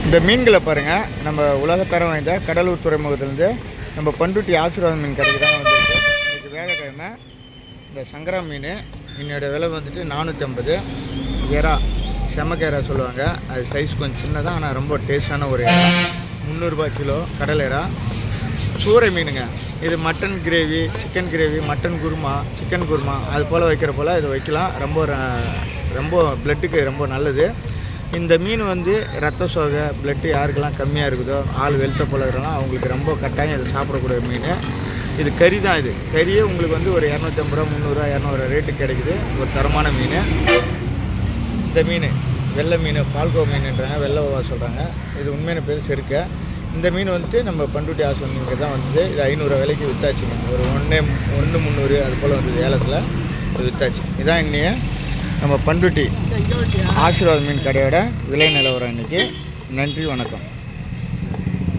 இந்த மீன்களை பாருங்கள், நம்ம உலகத்தரம் வாய்ந்த கடலூர் துறைமுகத்திலேருந்து நம்ம பண்ருட்டி ஆசீர்வாதம் மீன் கடைக்கு தான் வந்துருக்கு. இன்றைக்கி வேலைக்கிழமை. இந்த சங்கரா மீன் என்னோடய விலை வந்துட்டு 450. எறா, செமக்கேரா சொல்லுவாங்க. அது சைஸ் கொஞ்சம் சின்னதாக, ஆனால் ரொம்ப டேஸ்டான ஒரு எறா. 300 கிலோ கடல் எறா. சூறை மீனுங்க. இது mutton gravy, chicken gravy, mutton kurma, chicken kurma அது போல் வைக்கிற போல் இது வைக்கலாம். ரொம்ப பிளட்டுக்கு ரொம்ப நல்லது. இந்த மீன் வந்து ரத்த சோகை, பிளட்டு யாருக்கெல்லாம் கம்மியாக இருக்குதோ, ஆள் வெளுத்த போல் இருக்கிறோம், அவங்களுக்கு ரொம்ப கட்டாயம் இதை சாப்பிடக்கூடிய மீன். இது கறி தான். இது கறியே உங்களுக்கு வந்து ஒரு 250 ரூபா, 300 200 ரேட்டுக்கு கிடைக்குது. ஒரு தரமான மீன். இந்த மீன் வெள்ளை மீன், பால்கோ மீன்ன்றாங்க, வெள்ளை சொல்கிறாங்க. இது உண்மையான பேர் செருக்க. இந்த மீன் வந்துட்டு நம்ம பண்ருட்டி ஆசீர்வாதம் மீனுக்கு தான் வந்து இது 500 விலைக்கு விற்றாச்சுங்க. ஒரு 1 300 அது போல் வந்து ஏலத்தில் இது விற்றாச்சு. இதான் இன்னைய நம்ம பண்ருட்டி ஆசீர்வாதம் மீன் கடையோட விலை நிலவரம். இன்றைக்கி நன்றி, வணக்கம்.